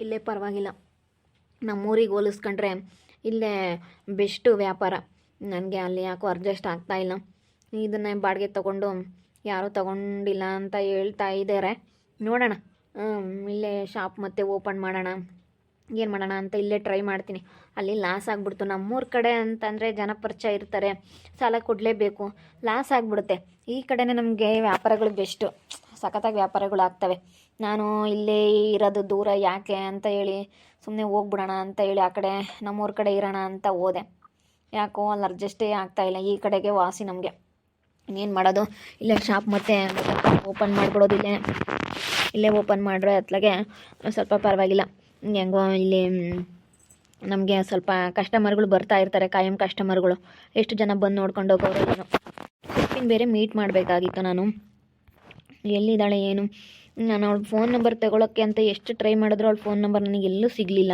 ಇಲ್ಲೇ ಪರವಾಗಿಲ್ಲ. ನಮ್ಮೂರಿಗೆ ಹೋಲಿಸ್ಕೊಂಡ್ರೆ ಇಲ್ಲೇ ಬೆಸ್ಟು ವ್ಯಾಪಾರ. ನನಗೆ ಅಲ್ಲಿ ಯಾಕೋ ಅಡ್ಜಸ್ಟ್ ಆಗ್ತಾಯಿಲ್ಲ. ಇದನ್ನೇ ಬಾಡಿಗೆ ತೊಗೊಂಡು ಯಾರೂ ತಗೊಂಡಿಲ್ಲ ಅಂತ ಹೇಳ್ತಾ ಇದ್ದಾರೆ. ನೋಡೋಣ, ಇಲ್ಲೇ ಶಾಪ್ ಮತ್ತೆ ಓಪನ್ ಮಾಡೋಣ, ಏನು ಮಾಡೋಣ ಅಂತ ಇಲ್ಲೇ ಟ್ರೈ ಮಾಡ್ತೀನಿ. ಅಲ್ಲಿ ಲಾಸ್ ಆಗಿಬಿಡ್ತು. ನಮ್ಮೂರ ಕಡೆ ಅಂತಂದರೆ ಜನ ಪರಿಚಯ ಇರ್ತಾರೆ, ಸಾಲ ಕೊಡಲೇಬೇಕು. ಲಾಸ್ ಆಗಿಬಿಡುತ್ತೆ. ಈ ಕಡೆನೇ ನಮಗೆ ವ್ಯಾಪಾರಗಳು ಬೆಸ್ಟು, ಸಖತ್ತಾಗಿ ವ್ಯಾಪಾರಗಳು ಆಗ್ತವೆ. ನಾನು ಇಲ್ಲೇ ಇರೋದು ದೂರ ಯಾಕೆ ಅಂತ ಹೇಳಿ ಸುಮ್ಮನೆ ಹೋಗ್ಬಿಡೋಣ ಅಂತ ಹೇಳಿ ಆ ಕಡೆ ನಮ್ಮೂರ ಕಡೆ ಇರೋಣ ಅಂತ ಹೋದೆ. ಯಾಕೋ ಅಲ್ಲಿ ಅಡ್ಜಸ್ಟೇ ಆಗ್ತಾಯಿಲ್ಲ. ಈ ಕಡೆಗೆ ವಾಸಿ ನಮಗೆ. ಇನ್ನೇನು ಮಾಡೋದು, ಇಲ್ಲೇ ಶಾಪ್ ಮತ್ತೆ ಓಪನ್ ಮಾಡಿಬಿಡೋದು. ಇಲ್ಲೇ ಓಪನ್ ಮಾಡ್ರೆ ಅತ್ಲಾಗೆ ಸ್ವಲ್ಪ ಪರವಾಗಿಲ್ಲ. ಹೆಂಗೋ ಇಲ್ಲಿ ನಮಗೆ ಸ್ವಲ್ಪ ಕಸ್ಟಮರ್ಗಳು ಬರ್ತಾ ಇರ್ತಾರೆ, ಕಾಯಂ ಕಸ್ಟಮರ್ಗಳು. ಎಷ್ಟು ಜನ ಬಂದು ನೋಡ್ಕೊಂಡು ಹೋಗೋರು ಏನು. ಸುಪ್ಪಿನ ಬೇರೆ ಮೀಟ್ ಮಾಡಬೇಕಾಗಿತ್ತು ನಾನು. ಎಲ್ಲಿದ್ದಾಳೆ ಏನು, ನಾನು ಅವಳು ಫೋನ್ ನಂಬರ್ ತಗೊಳ್ಳೋಕ್ಕೆ ಅಂತ ಎಷ್ಟು ಟ್ರೈ ಮಾಡಿದ್ರು ಅವಳು ಫೋನ್ ನಂಬರ್ ನನಗೆ ಎಲ್ಲೂ ಸಿಗಲಿಲ್ಲ.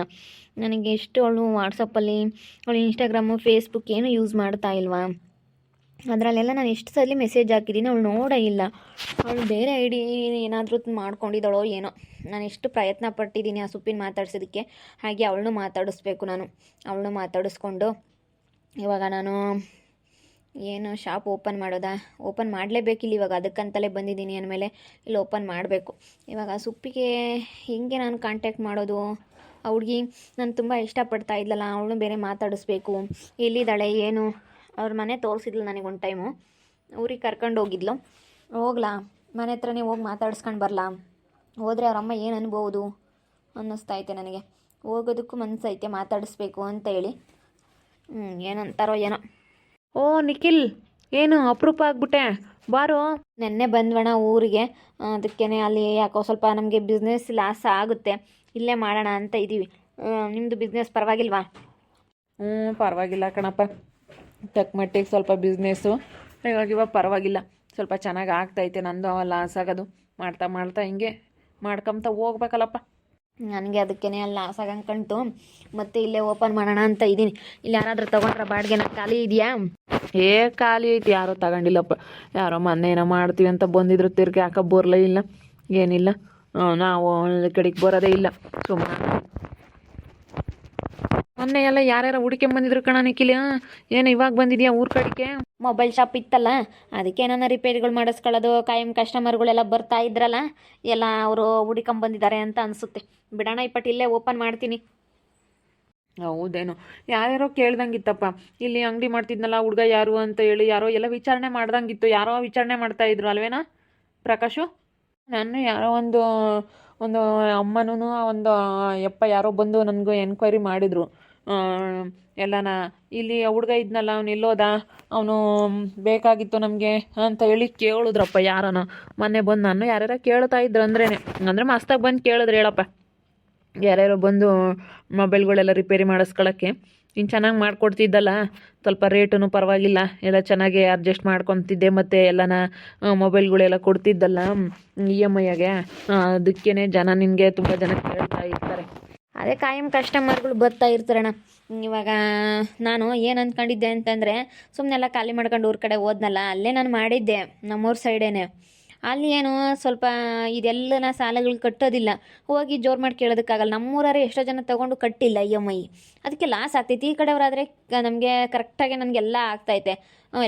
ನನಗೆ ಎಷ್ಟು ಅವಳು ವಾಟ್ಸಪ್ಪಲ್ಲಿ, ಅವಳು ಇನ್ಸ್ಟಾಗ್ರಾಮು ಫೇಸ್ಬುಕ್ ಏನು ಯೂಸ್ ಮಾಡ್ತಾ ಇಲ್ವಾ, ಅದರಲ್ಲೆಲ್ಲ ನಾನು ಎಷ್ಟು ಸಲ ಮೆಸೇಜ್ ಹಾಕಿದ್ದೀನಿ, ಅವಳು ನೋಡೇ ಇಲ್ಲ. ಅವಳು ಬೇರೆ ಐ ಡಿ ಏನಾದರೂ ಮಾಡ್ಕೊಂಡಿದ್ದಾಳೋ ಏನೋ. ನಾನು ಎಷ್ಟು ಪ್ರಯತ್ನ ಪಟ್ಟಿದ್ದೀನಿ ಆ ಸುಪ್ಪಿನ ಮಾತಾಡ್ಸೋದಕ್ಕೆ. ಹಾಗೆ ಅವಳನ್ನೂ ಮಾತಾಡಿಸ್ಬೇಕು ನಾನು. ಅವಳನ್ನೂ ಮಾತಾಡಿಸ್ಕೊಂಡು ಇವಾಗ ನಾನು ಏನು ಶಾಪ್ ಓಪನ್ ಮಾಡೋದಾ, ಓಪನ್ ಮಾಡಲೇಬೇಕಿಲ್ಲ ಇವಾಗ. ಅದಕ್ಕಂತಲೇ ಬಂದಿದ್ದೀನಿ ಅಂದಮೇಲೆ ಇಲ್ಲಿ ಓಪನ್ ಮಾಡಬೇಕು. ಇವಾಗ ಸುಪ್ಪಿಗೆ ಹೆಂಗೆ ನಾನು ಕಾಂಟ್ಯಾಕ್ಟ್ ಮಾಡೋದು? ಆ ಹುಡುಗಿ ನಾನು ತುಂಬ ಇಷ್ಟಪಡ್ತಾ ಇದ್ಲಲ್ಲ, ಅವಳು ಬೇರೆ ಮಾತಾಡಿಸ್ಬೇಕು. ಎಲ್ಲಿದ್ದಾಳೆ ಏನು, ಅವ್ರ ಮನೆ ತೋರಿಸಿದ್ಲು ನನಗೆ ಒಂದು ಟೈಮು. ಊರಿಗೆ ಕರ್ಕೊಂಡು ಹೋಗಿದ್ಲು. ಹೋಗ್ಲಾ, ಮನೆ ಹತ್ರನೇ ಹೋಗಿ ಮಾತಾಡಿಸ್ಕೊಂಡು ಬರಲಾ? ಹೋದರೆ ಅವರಮ್ಮ ಏನು ಅನ್ಬೋದು ಅನ್ನಿಸ್ತೈತೆ ನನಗೆ. ಹೋಗೋದಕ್ಕೂ ಮನಸ್ಸೈತೆ, ಮಾತಾಡಿಸ್ಬೇಕು ಅಂತ ಹೇಳಿ. ಏನಂತಾರೋ ಏನೋ. ಓ ನಿಖಿಲ್, ಏನು ಅಪರೂಪ ಆಗ್ಬಿಟ್ಟೆ, ಬಾರೋ. ನೆನ್ನೆ ಬಂದ್ವಣ ಊರಿಗೆ. ಅದಕ್ಕೇ ಅಲ್ಲಿ ಯಾಕೋ ಸ್ವಲ್ಪ ನಮಗೆ ಬಿಸ್ನೆಸ್ ಲಾಸ್ ಆಗುತ್ತೆ, ಇಲ್ಲೇ ಮಾಡೋಣ ಅಂತ ಇದ್ದೀವಿ. ನಿಮ್ಮದು ಬಿಸ್ನೆಸ್ ಪರವಾಗಿಲ್ವಾ? ಪರವಾಗಿಲ್ಲ ಕಣಪ್ಪ, ತಕ್ಕ ಮಟ್ಟಿಗೆ ಸ್ವಲ್ಪ ಬಿಸ್ನೆಸ್ಸು ಇವಾಗ ಪರವಾಗಿಲ್ಲ, ಸ್ವಲ್ಪ ಚೆನ್ನಾಗಿ ಆಗ್ತೈತೆ. ನಂದು ಲಾಸ್ ಆಗೋದು ಮಾಡ್ತಾ ಮಾಡ್ತಾ ಹಿಂಗೆ ಮಾಡ್ಕೊಂತ ಹೋಗ್ಬೇಕಲ್ಲಪ್ಪ. ನನಗೆ ಅದಕ್ಕೇ ಅಲ್ಲಿ ಲಾಸ್ ಆಗಂಕಂಟು ಮತ್ತೆ ಇಲ್ಲೇ ಓಪನ್ ಮಾಡೋಣ ಅಂತ ಇದ್ದೀನಿ. ಇಲ್ಲಿ ಯಾರಾದರೂ ತೊಗೊಂಡ್ರೆ ಬಾಡಿಗೆ ನಾನು ಖಾಲಿ ಇದೆಯಾ? ಖಾಲಿ ಐತಿ, ಯಾರೋ ತಗೊಂಡಿಲ್ಲಪ್ಪ. ಯಾರೋ ಮೊನ್ನೆ ಏನೋ ಮಾಡ್ತೀವಿ ಅಂತ ಬಂದಿದ್ರು, ತಿರ್ಗಿ ಯಾಕೆ ಬರಲೇ ಇಲ್ಲ, ಏನಿಲ್ಲ. ನಾವು ಕಡೆಗೆ ಬರೋದೇ ಇಲ್ಲ ಸುಮ್ಮನೆ. ಮೊನ್ನೆ ಎಲ್ಲ ಯಾರ್ಯಾರು ಹುಡುಕೊಂಬಂದಿದ್ರು ಕಣ ನಿಖಿಲ್, ಏನು ಇವಾಗ ಬಂದಿದ್ಯಾ ಊರ ಕಡೆಗೆ? ಮೊಬೈಲ್ ಶಾಪ್ ಇತ್ತಲ್ಲ, ಅದಕ್ಕೆ ಏನಾನ ರಿಪೇರಿಗಳು ಮಾಡಿಸ್ಕೊಳ್ಳೋದು. ಕಾಯಂ ಕಸ್ಟಮರ್ಗಳೆಲ್ಲ ಬರ್ತಾ ಇದ್ರಲ್ಲ, ಎಲ್ಲ ಅವರು ಹುಡುಕೊಂಬಂದಿದ್ದಾರೆ ಅಂತ ಅನಿಸುತ್ತೆ. ಬಿಡೋಣ, ಇಪ್ಪಟ್ಟು ಇಲ್ಲೇ ಓಪನ್ ಮಾಡ್ತೀನಿ. ಹೌದೇನು, ಯಾರ್ಯಾರೋ ಕೇಳ್ದಂಗಿತ್ತಪ್ಪ. ಇಲ್ಲಿ ಅಂಗಡಿ ಮಾಡ್ತಿದ್ನಲ್ಲ ಹುಡುಗ ಯಾರು ಅಂತ ಹೇಳಿ ಯಾರೋ ಎಲ್ಲ ವಿಚಾರಣೆ ಮಾಡ್ದಂಗಿತ್ತು. ಯಾರೋ ವಿಚಾರಣೆ ಮಾಡ್ತಾ ಇದ್ರು ಅಲ್ವೇನಾ ಪ್ರಕಾಶು? ನಾನು ಯಾರೋ ಒಂದು ಅಮ್ಮನೂ ಒಂದು ಯಾರೋ ಬಂದು ನನಗೂ ಎನ್ಕ್ವೈರಿ ಮಾಡಿದರು. ಎಲ್ಲನ ಇಲ್ಲಿ ಹುಡುಗ ಇದ್ನಲ್ಲ, ಅವನು ಎಲ್ಲೋದ, ಅವನು ಬೇಕಾಗಿತ್ತು ನಮಗೆ ಅಂತ ಹೇಳಿ ಕೇಳಿದ್ರಪ್ಪ ಯಾರನ. ಮೊನ್ನೆ ಬಂದು ನಾನು ಯಾರ್ಯಾರ ಕೇಳ್ತಾ ಇದ್ರು ಅಂದರೆ ಮಸ್ತಾಗಿ ಬಂದು ಕೇಳಿದ್ರು ಹೇಳಪ್ಪ. ಯಾರ್ಯಾರೋ ಬಂದು ಮೊಬೈಲ್ಗಳೆಲ್ಲ ರಿಪೇರಿ ಮಾಡಿಸ್ಕೊಳ್ಳೋಕ್ಕೆ. ನೀನು ಚೆನ್ನಾಗಿ ಮಾಡಿಕೊಡ್ತಿದ್ದಲ್ಲ, ಸ್ವಲ್ಪ ರೇಟೂ ಪರವಾಗಿಲ್ಲ, ಎಲ್ಲ ಚೆನ್ನಾಗಿ ಅಡ್ಜಸ್ಟ್ ಮಾಡ್ಕೊತಿದ್ದೆ, ಮತ್ತು ಎಲ್ಲನ ಮೊಬೈಲ್ಗಳೆಲ್ಲ ಕೊಡ್ತಿದ್ದಲ್ಲ EMI-ಯಾಗೆ. ಅದಕ್ಕೇ ಜನ ನಿನಗೆ ತುಂಬ ಜನ ಕೇಳ್ತಾ ಇರ್ತಾರೆ. ಅದೇ ಕಾಯಂ ಕಸ್ಟಮರ್ಗಳು ಬರ್ತಾ ಇರ್ತಾರಣ್ಣ. ಇವಾಗ ನಾನು ಏನು ಅಂದ್ಕೊಂಡಿದ್ದೆ ಅಂತಂದರೆ, ಸುಮ್ಮನೆಲ್ಲ ಖಾಲಿ ಮಾಡ್ಕೊಂಡು ಊರ ಕಡೆ ಹೋದ್ನಲ್ಲ, ಅಲ್ಲೇ ನಾನು ಮಾಡಿದ್ದೆ ನಮ್ಮೂರ ಸೈಡೇನೆ. ಅಲ್ಲಿ ಏನು ಸ್ವಲ್ಪ ಇದೆಲ್ಲನ ಸಾಲಗಳು ಕಟ್ಟೋದಿಲ್ಲ, ಹೋಗಿ ಜೋರು ಮಾಡಿ ಕೇಳೋದಕ್ಕಾಗಲ್ಲ. ನಮ್ಮೂರವರೇ ಎಷ್ಟೋ ಜನ ತೊಗೊಂಡು ಕಟ್ಟಿಲ್ಲ EMI, ಅದಕ್ಕೆ ಲಾಸ್ ಆಗ್ತೈತಿ. ಈ ಕಡೆಯವರಾದರೆ ನಮಗೆ ಕರೆಕ್ಟಾಗಿ ನನಗೆಲ್ಲ ಆಗ್ತೈತೆ.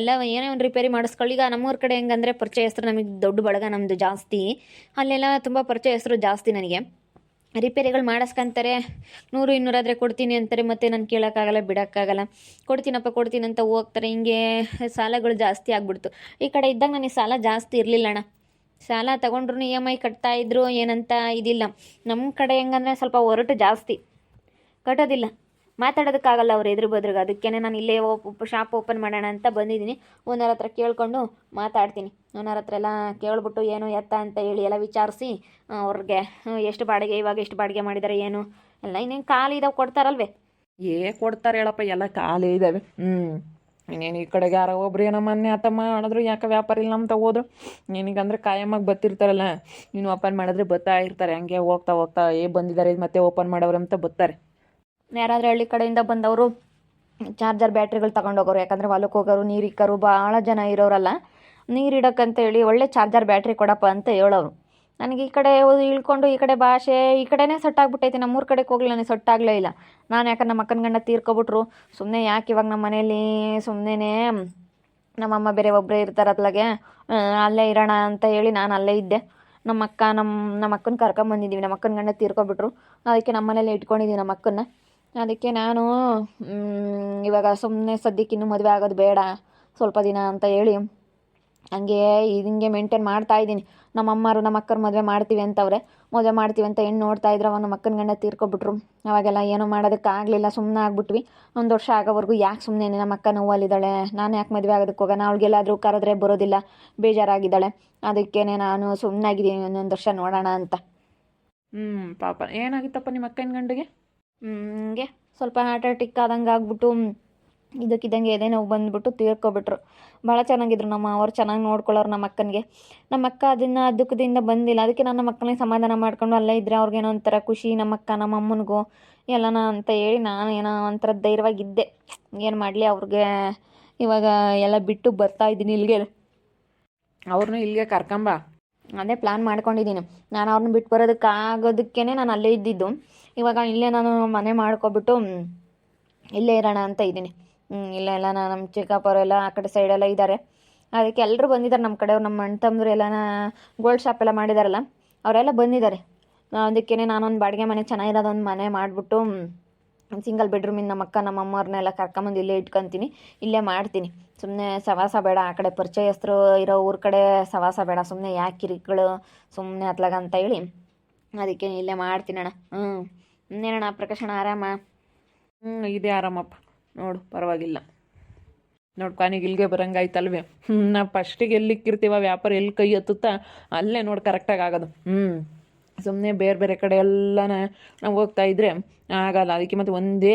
ಎಲ್ಲ ಏನೇ ಒಂದು ರಿಪೇರಿ ಮಾಡಿಸ್ಕೊಳ್ಳಿ. ಈಗ ನಮ್ಮೂರ ಕಡೆ ಹೆಂಗಂದರೆ ಪರಿಚಯಸ್ಥರು, ನಮಗೆ ದೊಡ್ಡ ಬಳಗ ನಮ್ಮದು ಜಾಸ್ತಿ. ಅಲ್ಲೆಲ್ಲ ತುಂಬ ಪರಿಚಯಸ್ಥರು ಜಾಸ್ತಿ. ನನಗೆ ರಿಪೇರಿಗಳು ಮಾಡಿಸ್ಕೊಂತಾರೆ, 100-200 ಆದರೆ ಕೊಡ್ತೀನಿ ಅಂತಾರೆ. ಮತ್ತು ನಾನು ಕೇಳೋಕ್ಕಾಗಲ್ಲ, ಬಿಡೋಕ್ಕಾಗಲ್ಲ. ಕೊಡ್ತೀನಿ ಅಂತ ಹೋಗ್ತಾರೆ. ಹಿಂಗೆ ಸಾಲಗಳು ಜಾಸ್ತಿ ಆಗ್ಬಿಡ್ತು. ಈ ಕಡೆ ಇದ್ದಾಗ ನನಗೆ ಸಾಲ ಜಾಸ್ತಿ ಇರಲಿಲ್ಲ ಅಣ್ಣ. ಸಾಲ ತೊಗೊಂಡ್ರು EMI ಕಟ್ತಾಯಿದ್ರು, ಏನಂತ ಇದಿಲ್ಲ. ನಮ್ಮ ಕಡೆ ಹೆಂಗಂದರೆ ಸ್ವಲ್ಪ ಹೊರಟು ಜಾಸ್ತಿ ಕಟ್ಟೋದಿಲ್ಲ, ಮಾತಾಡೋದಕ್ಕಾಗಲ್ಲ ಅವ್ರು ಎದುರು ಬದ್ರಿಗೆ. ಅದಕ್ಕೇ ನಾನು ಇಲ್ಲೇ ಶಾಪ್ ಓಪನ್ ಮಾಡೋಣ ಅಂತ ಬಂದಿದ್ದೀನಿ. ಓನರ್ ಹತ್ರ ಕೇಳ್ಕೊಂಡು ಮಾತಾಡ್ತೀನಿ. ಓನರ್ ಹತ್ರ ಎಲ್ಲ ಕೇಳ್ಬಿಟ್ಟು ಏನು ಎತ್ತ ಅಂತ ಹೇಳಿ ಎಲ್ಲ ವಿಚಾರಿಸಿ ಅವ್ರಿಗೆ ಎಷ್ಟು ಬಾಡಿಗೆ, ಇವಾಗ ಎಷ್ಟು ಬಾಡಿಗೆ ಮಾಡಿದ್ದಾರೆ ಏನು ಎಲ್ಲ ಇನ್ನೇನು ಖಾಲಿ ಇದಾವೆ ಕೊಡ್ತಾರಲ್ವೇ? ಕೊಡ್ತಾರೆ ಹೇಳಪ್ಪ, ಎಲ್ಲ ಖಾಲಿ ಇದ್ದಾವೆ. ಇನ್ನೇನು ಈ ಕಡೆಗೆ ಯಾರೋ ಒಬ್ರು ಏನೋ ಮೊನ್ನೆ ಆತ ಮಾಡಿದ್ರು, ಯಾಕೆ ವ್ಯಾಪಾರ ಇಲ್ಲ ಅಂತ ಹೋದ್ರು. ನಿನಗಂದ್ರೆ ಕಾಯಮ್ಮಾಗಿ ಬರ್ತಿರ್ತಾರಲ್ಲ, ನೀನು ಓಪನ್ ಮಾಡಿದ್ರೆ ಬರ್ತಾ ಇರ್ತಾರೆ. ಹಂಗೆ ಹೋಗ್ತಾ ಬಂದಿದ್ದಾರೆ ಮತ್ತೆ ಓಪನ್ ಮಾಡೋರು ಅಂತ ಬರ್ತಾರೆ. ಯಾರಾದರೂ ಹಳ್ಳಿ ಕಡೆಯಿಂದ ಬಂದವರು ಚಾರ್ಜರ್ ಬ್ಯಾಟ್ರಿಗಳು ತಗೊಂಡೋಗೋರು. ಯಾಕಂದರೆ ಹೊಲಕ್ಕೆ ಹೋಗೋರು, ನೀರು ಇಕ್ಕರು ಭಾಳ ಜನ ಇರೋರಲ್ಲ, ನೀರು ಇಡೋಕ್ಕಂತ ಹೇಳಿ ಒಳ್ಳೆ ಚಾರ್ಜರ್ ಬ್ಯಾಟ್ರಿ ಕೊಡಪ್ಪ ಅಂತ ಹೇಳೋರು. ನನಗೆ ಈ ಕಡೆ ಇಳ್ಕೊಂಡು ಈ ಕಡೆ ಭಾಷೆ ಈ ಕಡೆನೇ ಸೊಟ್ಟಾಗ್ಬಿಟ್ಟೈತೆ. ನಮ್ಮೂರ ಕಡೆಗೆ ಹೋಗ್ಲಿ ನನಗೆ ಸೊಟ್ಟಾಗಲೇ ಇಲ್ಲ. ನಾನು ಯಾಕಂದ್ರೆ ನಮ್ಮ ಅಕ್ಕನ ಗಂಡ ತೀರ್ಕೊಬಿಟ್ರು. ಸುಮ್ಮನೆ ಯಾಕೆ ಇವಾಗ ನಮ್ಮ ಮನೇಲಿ ಸುಮ್ಮನೆ ನಮ್ಮಮ್ಮ ಬೇರೆ ಒಬ್ಬರೇ ಇರ್ತಾರೆ ಅತ್ಲಾಗೆ ಅಲ್ಲೇ ಇರೋಣ ಅಂತ ಹೇಳಿ ನಾನು ಅಲ್ಲೇ ಇದ್ದೆ. ನಮ್ಮ ಅಕ್ಕನ ಕರ್ಕೊಂಬಂದಿದ್ದೀವಿ. ನಮ್ಮ ಅಕ್ಕನ ಗಂಡ ತೀರ್ಕೊಬಿಟ್ರು. ಅದಕ್ಕೆ ನಮ್ಮ ಮನೇಲಿ ಇಟ್ಕೊಂಡಿದ್ದೀವಿ ನಮ್ಮ ಅಕ್ಕನ್ನ. ಅದಕ್ಕೆ ನಾನು ಇವಾಗ ಸುಮ್ಮನೆ ಸದ್ಯಕ್ಕೆ ಇನ್ನೂ ಮದುವೆ ಆಗೋದು ಬೇಡ ಸ್ವಲ್ಪ ದಿನ ಅಂತ ಹೇಳಿ ಹಂಗೆ ಹಿಂಗೆ ಮೇಂಟೈನ್ ಮಾಡ್ತಾ ಇದ್ದೀನಿ. ನಮ್ಮ ಅಮ್ಮರು ನಮ್ಮ ಅಕ್ಕರು ಮದುವೆ ಮಾಡ್ತೀವಿ ಅಂತ ಹೆಣ್ಣು ನೋಡ್ತಾ ಇದ್ರು. ಅವಾಗ ನಮ್ಮ ಅಕ್ಕನ ಗಂಡ ತೀರ್ಕೊಬಿಟ್ರು. ಅವಾಗೆಲ್ಲ ಏನೂ ಮಾಡೋದಕ್ಕಾಗಲಿಲ್ಲ, ಸುಮ್ಮನೆ ಆಗ್ಬಿಟ್ವಿ. 1 ವರ್ಷ ಆಗೋವರೆಗೂ ಯಾಕೆ ಸುಮ್ಮನೆ ನಮ್ಮ ಅಕ್ಕ ನೋವಲ್ಲಿದ್ದಾಳೆ, ನಾನು ಯಾಕೆ ಮದುವೆ ಆಗೋದಕ್ಕೆ ಹೋಗೋಣ, ಅವಳಿಗೆಲ್ಲಾದರೂ ಕರೆದ್ರೆ ಬರೋದಿಲ್ಲ, ಬೇಜಾರಾಗಿದ್ದಾಳೆ. ಅದಕ್ಕೇ ನಾನು ಸುಮ್ಮನಾಗಿದ್ದೀನಿ, 1 ವರ್ಷ ನೋಡೋಣ ಅಂತ. ಪಾಪ ಏನಾಗಿತ್ತಪ್ಪ ನಿಮ್ಮ ಅಕ್ಕನ ಗಂಡಿಗೆ? ಹಂಗೆ ಸ್ವಲ್ಪ ಹಾರ್ಟ್ ಅಟ್ಯಾಕ್ ಆದಂಗೆ ಆಗ್ಬಿಟ್ಟು ಇದಕ್ಕಿದ್ದಂಗೆ ಎದೆ ನೋವು ಬಂದುಬಿಟ್ಟು ತೀರ್ಕೊಬಿಟ್ರು. ಭಾಳ ಚೆನ್ನಾಗಿದ್ರು ಅವ್ರು ಚೆನ್ನಾಗಿ ನೋಡ್ಕೊಳ್ಳೋರು ನಮ್ಮ ಅಕ್ಕನಿಗೆ. ನಮ್ಮ ಅಕ್ಕ ಅದನ್ನು ದುಃಖದಿಂದ ಬಂದಿಲ್ಲ. ಅದಕ್ಕೆ ನಾನು ನಮ್ಮ ಅಕ್ಕನಿಗೆ ಸಮಾಧಾನ ಮಾಡ್ಕೊಂಡು ಅಲ್ಲೇ ಇದ್ದರೆ ಅವ್ರಿಗೇನೋ ಒಂಥರ ಖುಷಿ, ನಮ್ಮ ಅಕ್ಕ ನಮ್ಮ ಅಮ್ಮನಿಗೂ ಎಲ್ಲನ ಅಂತ ಹೇಳಿ ನಾನು ಏನೋ ಒಂಥರ ಧೈರ್ಯವಾಗಿದ್ದೆ. ಏನು ಮಾಡಲಿ, ಅವ್ರಿಗೆ ಇವಾಗ ಎಲ್ಲ ಬಿಟ್ಟು ಬರ್ತಾ ಇದ್ದೀನಿ ಇಲ್ಲಿಗೆ. ಅವ್ರನ್ನೂ ಇಲ್ಲಿಗೆ ಕರ್ಕೊಂಬ. ಅದೇ ಪ್ಲ್ಯಾನ್ ಮಾಡ್ಕೊಂಡಿದ್ದೀನಿ. ನಾನು ಅವ್ರನ್ನ ಬಿಟ್ಟು ಬರೋದಕ್ಕಾಗೋದಕ್ಕೇ ನಾನು ಅಲ್ಲೇ ಇದ್ದಿದ್ದು. ಇವಾಗ ಇಲ್ಲೇ ನಾನು ಮನೆ ಮಾಡ್ಕೊಬಿಟ್ಟು ಇಲ್ಲೇ ಇರೋಣ ಅಂತ ಇದ್ದೀನಿ. ಇಲ್ಲೆಲ್ಲ ನಮ್ಮ ಚಿಕ್ಕಪ್ಪವರೆಲ್ಲ ಆ ಕಡೆ ಸೈಡೆಲ್ಲ ಇದ್ದಾರೆ. ಅದಕ್ಕೆ ಎಲ್ಲರೂ ಬಂದಿದ್ದಾರೆ ನಮ್ಮ ಕಡೆಯವ್ರು. ನಮ್ಮ ಅಣ್ಣ ತಮ್ಮದ್ರು ಎಲ್ಲನ ಗೋಲ್ಡ್ ಶಾಪ್ ಎಲ್ಲ ಮಾಡಿದಾರಲ್ಲ ಅವರೆಲ್ಲ ಬಂದಿದ್ದಾರೆ. ಅದಕ್ಕೇ ನಾನೊಂದು ಬಾಡಿಗೆ ಮನೆ ಚೆನ್ನಾಗಿರೋದೊಂದು ಮನೆ ಮಾಡಿಬಿಟ್ಟು ಸಿಂಗಲ್ ಬೆಡ್ರೂಮಿಂದ ನಮ್ಮ ಅಕ್ಕ ನಮ್ಮ ಅಮ್ಮವ್ರನ್ನೆಲ್ಲ ಕರ್ಕೊಂಬಂದು ಇಲ್ಲೇ ಇಟ್ಕೊತೀನಿ, ಇಲ್ಲೇ ಮಾಡ್ತೀನಿ. ಸುಮ್ಮನೆ ಸವಾಸ ಬೇಡ, ಆ ಕಡೆ ಪರಿಚಯಸ್ಥರು ಇರೋ ಊರ ಕಡೆ ಸವಾಸ ಬೇಡ, ಸುಮ್ಮನೆ ಯಾಕೆ ಕಿರಿಗಳು ಸುಮ್ಮನೆ ಅತ್ಲಾಗ ಅಂತ ಹೇಳಿ ಅದಕ್ಕೆ ಇಲ್ಲೇ ಮಾಡ್ತೀನಣ್ಣ. ಇನ್ನೇನಣ್ಣ ಪ್ರಕಾಶಣ್ಣ ಆರಾಮ? ಇದೇ ಆರಾಮಪ್ಪ ನೋಡು, ಪರವಾಗಿಲ್ಲ. ನೋಡು ಕಾನಿಗೆ ಇಲ್ಲಿಗೆ ಬರಂಗಾಯ್ತಲ್ವೇ. ನಾ ಫಸ್ಟಿಗೆ ಎಲ್ಲಿಕ್ಕಿರ್ತೀವ ವ್ಯಾಪಾರ ಎಲ್ಲಿ ಕೈ ಹತ್ತುತ್ತಾ ಅಲ್ಲೇ ನೋಡಿ ಕರೆಕ್ಟಾಗಿ ಆಗೋದು. ಸುಮ್ಮನೆ ಬೇರೆ ಬೇರೆ ಕಡೆ ಎಲ್ಲ ನಾವು ಹೋಗ್ತಾ ಇದ್ರೆ ಆಗಲ್ಲ. ಅದಕ್ಕೆ ಮತ್ತು ಒಂದೇ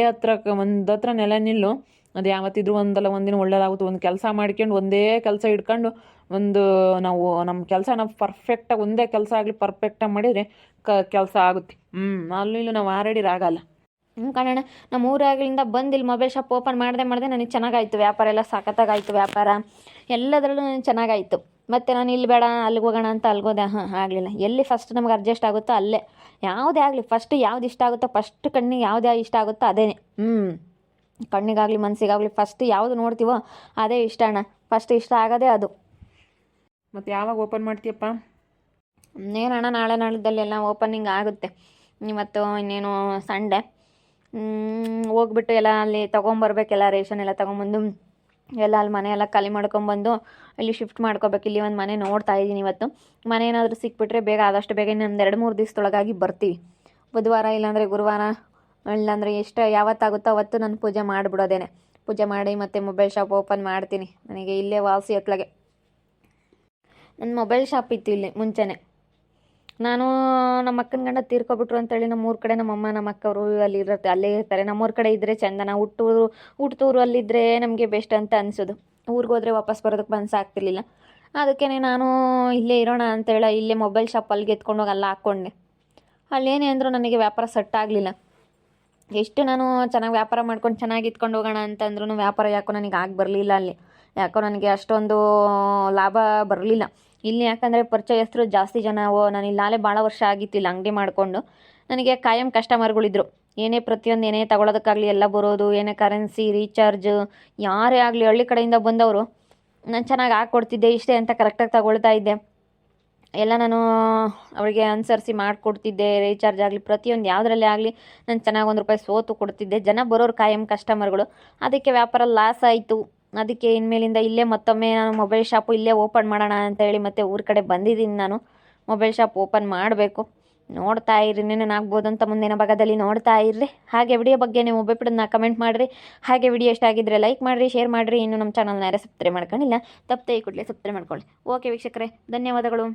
ಹತ್ರ ನೆಲೆ ನಿಲ್ಲು. ಅದು ಯಾವತ್ತಿದ್ರೂ ಒಂದಿನ ಒಳ್ಳೇದಾಗುತ್ತೆ. ಒಂದು ಕೆಲಸ ಮಾಡ್ಕೊಂಡು ಒಂದೇ ಕೆಲಸ ಹಿಡ್ಕೊಂಡು ನಾವು ನಮ್ಮ ಕೆಲಸ ನಾವು ಪರ್ಫೆಕ್ಟಾಗಿ ಒಂದೇ ಕೆಲಸ ಆಗಲಿ ಪರ್ಫೆಕ್ಟಾಗಿ ಮಾಡಿದರೆ ಕೆಲಸ ಆಗುತ್ತೆ. ಅಲ್ಲಿ ನಾವು ಆಗಲ್ಲ. ಕಣಣ್ಣ, ನಮ್ಮ ಊರಾಗಳಿಂದ ಬಂದು ಇಲ್ಲಿ ಮೊಬೈಲ್ ಶಾಪ್ ಓಪನ್ ಮಾಡಿದೆ ನನಗೆ ಚೆನ್ನಾಗಾಯಿತು. ವ್ಯಾಪಾರ ಎಲ್ಲ ಸಖತ್ತಾಗಾಯಿತು. ವ್ಯಾಪಾರ ಎಲ್ಲದರಲ್ಲೂ ಚೆನ್ನಾಗಾಯಿತು. ಮತ್ತು ನಾನು ಇಲ್ಲಿ ಬೇಡ ಅಲ್ಲಿಗೆ ಹೋಗೋಣ ಅಂತ ಅಲ್ಗೋದೆ, ಆಗಲಿಲ್ಲ. ಎಲ್ಲಿ ಫಸ್ಟ್ ನಮ್ಗೆ ಅಡ್ಜಸ್ಟ್ ಆಗುತ್ತೋ ಅಲ್ಲೇ, ಯಾವುದೇ ಆಗಲಿ ಫಸ್ಟ್ ಯಾವ್ದು ಇಷ್ಟ ಆಗುತ್ತೋ, ಫಸ್ಟ್ ಕಣ್ಣಿಗೆ ಯಾವುದೇ ಇಷ್ಟ ಆಗುತ್ತೋ ಅದೇ. ಕಣ್ಣಿಗಾಗಲಿ ಮನಸ್ಸಿಗಾಗಲಿ ಫಸ್ಟ್ ಯಾವುದು ನೋಡ್ತೀವೋ ಅದೇ ಇಷ್ಟ ಅಣ್ಣ. ಫಸ್ಟ್ ಇಷ್ಟ ಆಗೋದೇ ಅದು. ಮತ್ತು ಯಾವಾಗ ಓಪನ್ ಮಾಡ್ತೀಯಪ್ಪ? ಇನ್ನೇನಣ್ಣ ನಾಳೆ ನಾಳಿದ್ದಲ್ಲೆಲ್ಲ ಓಪನಿಂಗ್ ಆಗುತ್ತೆ. ಇವತ್ತು ಇನ್ನೇನು ಸಂಡೇ. ಹೋಗ್ಬಿಟ್ಟು ಎಲ್ಲ ಅಲ್ಲಿ ತೊಗೊಂಬರ್ಬೇಕೆಲ್ಲ, ರೇಷನ್ ಎಲ್ಲ ತೊಗೊಂಬಂದು ಎಲ್ಲ ಅಲ್ಲಿ ಮನೆ ಎಲ್ಲ ಖಾಲಿ ಮಾಡ್ಕೊಂಬಂದು ಇಲ್ಲಿ ಶಿಫ್ಟ್ ಮಾಡ್ಕೋಬೇಕು. ಇಲ್ಲಿ ಒಂದು ಮನೆ ನೋಡ್ತಾ ಇದ್ದೀನಿ ಇವತ್ತು. ಮನೆ ಏನಾದರೂ ಸಿಕ್ಬಿಟ್ರೆ ಆದಷ್ಟು ಬೇಗ ಇನ್ನೊಂದು 2-3 ದಿವಸದೊಳಗಾಗಿ ಬರ್ತೀವಿ. ಬುಧವಾರ ಇಲ್ಲಾಂದರೆ ಗುರುವಾರ, ಇಲ್ಲಾಂದರೆ ಯಾವತ್ತಾಗುತ್ತೋ ಅವತ್ತು ನಾನು ಪೂಜೆ ಮಾಡಿಬಿಡೋದೇನೆ. ಪೂಜೆ ಮಾಡಿ ಮತ್ತು ಮೊಬೈಲ್ ಶಾಪ್ ಓಪನ್ ಮಾಡ್ತೀನಿ. ನನಗೆ ಇಲ್ಲೇ ವಾಸಿ ಹತ್ಲಾಗೆ ನನ್ನ ಮೊಬೈಲ್ ಶಾಪ್ ಇತ್ತು ಇಲ್ಲಿ ಮುಂಚೆನೇ. ನಾನು ನಮ್ಮ ಅಕ್ಕನ ಗಂಡ ತೀರ್ಕೊಬಿಟ್ರು ಅಂತೇಳಿ ನಮ್ಮೂರ ಕಡೆ ನಮ್ಮಮ್ಮ ನಮ್ಮ ಅಕ್ಕವರು ಅಲ್ಲೇ ಇರ್ತಾರೆ. ನಮ್ಮೂರ ಕಡೆ ಇದ್ದರೆ ಚಂದನ, ಹುಟ್ಟೂರು ಅಲ್ಲಿದ್ದರೆ ನಮಗೆ ಬೆಸ್ಟ್ ಅಂತ ಅನಿಸೋದು. ಊರಿಗೆ ಹೋದರೆ ವಾಪಸ್ ಬರೋದಕ್ಕೆ ಮನಸ್ಸಾಗ್ತಿರ್ಲಿಲ್ಲ. ಅದಕ್ಕೇ ನಾನು ಇಲ್ಲೇ ಇರೋಣ ಅಂತೇಳಿ ಇಲ್ಲೇ ಮೊಬೈಲ್ ಶಾಪ್ ಅಲ್ಲಿಗೆ ಎತ್ಕೊಂಡೋಗಿ ಅಲ್ಲ ಹಾಕ್ಕೊಂಡೆ. ಅಲ್ಲೇನೇ ಅಂದರೂ ನನಗೆ ವ್ಯಾಪಾರ ಸೆಟ್ ಆಗಲಿಲ್ಲ. ಎಷ್ಟು ನಾನು ಚೆನ್ನಾಗಿ ವ್ಯಾಪಾರ ಮಾಡ್ಕೊಂಡು ಚೆನ್ನಾಗಿ ಇಟ್ಕೊಂಡು ಹೋಗೋಣ ಅಂತಂದ್ರೂ ವ್ಯಾಪಾರ ಯಾಕೋ ನನಗೆ ಆಗಿ ಬರಲಿಲ್ಲ. ಅಲ್ಲಿ ಯಾಕೋ ನನಗೆ ಅಷ್ಟೊಂದು ಲಾಭ ಬರಲಿಲ್ಲ. ಇಲ್ಲಿ ಯಾಕಂದರೆ ಪರಿಚಯಸ್ಥರು ಜಾಸ್ತಿ ಜನ. ನಾನು ಇಲ್ಲಾಲೆ ಭಾಳ ವರ್ಷ ಆಗಿತ್ತಿಲ್ಲ ಅಂಗಡಿ ಮಾಡಿಕೊಂಡು. ನನಗೆ ಕಾಯಂ ಕಸ್ಟಮರ್ಗಳಿದ್ರು. ಪ್ರತಿಯೊಂದು ಏನೇ ತಗೊಳ್ಳೋದಕ್ಕಾಗಲಿ ಎಲ್ಲ ಬರೋದು, ಏನೇ ಕರೆನ್ಸಿ ರೀಚಾರ್ಜ್ ಯಾರೇ ಆಗಲಿ ಹಳ್ಳಿ ಕಡೆಯಿಂದ ಬಂದವರು ನಾನು ಚೆನ್ನಾಗಿ ಹಾಕ್ಕೊಡ್ತಿದ್ದೆ. ಇಷ್ಟೇ ಅಂತ ಕರೆಕ್ಟಾಗಿ ತಗೊಳ್ತಾ ಇದ್ದೆ. ಎಲ್ಲ ನಾನು ಅವರಿಗೆ ಅನುಸರಿಸಿ ಮಾಡಿಕೊಡ್ತಿದ್ದೆ. ರೀಚಾರ್ಜ್ ಆಗಲಿ ಪ್ರತಿಯೊಂದು ಯಾವುದರಲ್ಲೇ ಆಗಲಿ ನಾನು ಚೆನ್ನಾಗಿ ₹1 ಸೋತು ಕೊಡ್ತಿದ್ದೆ. ಜನ ಬರೋರು ಕಾಯಂ ಕಸ್ಟಮರ್ಗಳು. ಅದಕ್ಕೆ ವ್ಯಾಪಾರ ಲಾಸ್ ಆಯಿತು. ಅದಕ್ಕೆ ಇನ್ಮೇಲಿಂದ ಇಲ್ಲೇ ಮತ್ತೊಮ್ಮೆ ನಾನು ಮೊಬೈಲ್ ಶಾಪು ಇಲ್ಲೇ ಓಪನ್ ಮಾಡೋಣ ಅಂತ ಹೇಳಿ ಮತ್ತೆ ಊರ ಕಡೆ ಬಂದಿದ್ದೀನಿ. ನಾನು ಮೊಬೈಲ್ ಶಾಪ್ ಓಪನ್ ಮಾಡಬೇಕು. ನೋಡ್ತಾ ಇರ್ರಿ, ಆಗ್ಬೋದು ಅಂತ ಮುಂದಿನ ಭಾಗದಲ್ಲಿ ನೋಡ್ತಾ ಇರ್ರಿ. ಹಾಗೆ ವಿಡಿಯೋ ಬಗ್ಗೆ ನೀವು ಒಬ್ಬೊಬ್ಬರನ್ನ ಕಮೆಂಟ್ ಮಾಡಿರಿ. ಹಾಗೆ ವಿಡಿಯೋ ಇಷ್ಟ ಆಗಿದ್ದರೆ ಲೈಕ್ ಮಾಡಿರಿ, ಶೇರ್ ಮಾಡಿರಿ. ಇನ್ನು ನಮ್ಮ ಚಾನಲ್ನ ಯಾರೇ ಸಬ್ಸ್ಕ್ರೈಬ್ ಮಾಡ್ಕೊಂಡಿಲ್ಲ ತಪ್ಪದೆ ಈ ಕೂಡಲೇ ಸಬ್ಸ್ಕ್ರೈಬ್ ಮಾಡ್ಕೊಳ್ಳಿ. ಓಕೆ ವೀಕ್ಷಕರೇ, ಧನ್ಯವಾದಗಳು.